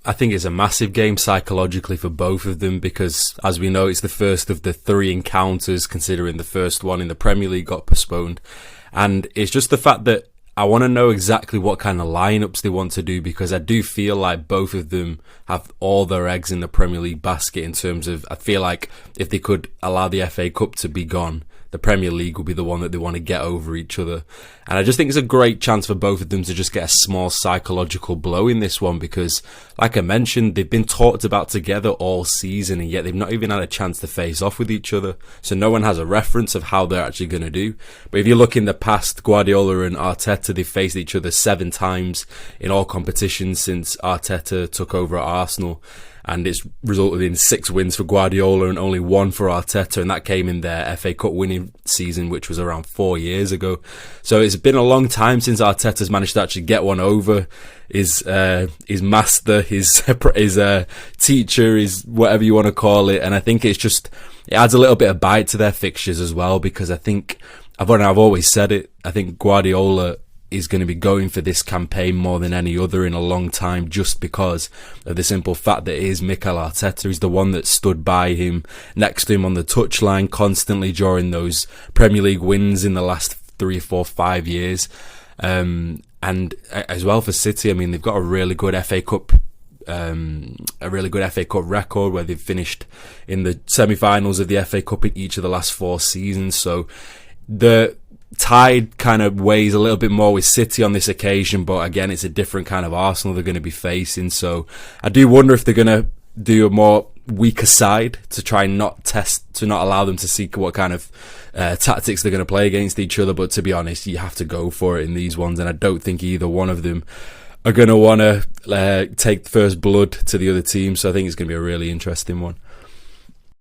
I think it's a massive game psychologically for both of them because, as we know, it's the first of the 3 encounters, considering the first one in the Premier League got postponed. And it's just the fact that I want to know exactly what kind of lineups they want to do, because I do feel like both of them have all their eggs in the Premier League basket in terms of, I feel like if they could allow the FA Cup to be gone, the Premier League will be the one that they want to get over each other. And I just think it's a great chance for both of them to just get a small psychological blow in this one because, like I mentioned, they've been talked about together all season and yet they've not even had a chance to face off with each other. So no one has a reference of how they're actually going to do. But if you look in the past, Guardiola and Arteta, they've faced each other 7 times in all competitions since Arteta took over at Arsenal. And it's resulted in 6 wins for Guardiola and only 1 for Arteta, and that came in their FA Cup winning season, which was around 4 years ago. So it's been a long time since Arteta's managed to actually get one over his master, his teacher, his whatever you want to call it. And I think it adds a little bit of bite to their fixtures as well, because I think, I've always said it, I think Guardiola is going to be going for this campaign more than any other in a long time, just because of the simple fact that it is Mikel Arteta. He's the one that stood by him, next to him on the touchline constantly during those Premier League wins in the last 3, 4, 5 years. And as well for City, I mean, they've got a really good FA Cup record where they've finished in the semi-finals of the FA Cup in each of the last 4 seasons. So the tide kind of weighs a little bit more with City on this occasion, but again, it's a different kind of Arsenal they're going to be facing. So I do wonder if they're going to do a more weaker side to try and not allow them to see what kind of tactics they're going to play against each other. But to be honest, you have to go for it in these ones, and I don't think either one of them are going to want to take first blood to the other team. So I think it's going to be a really interesting one.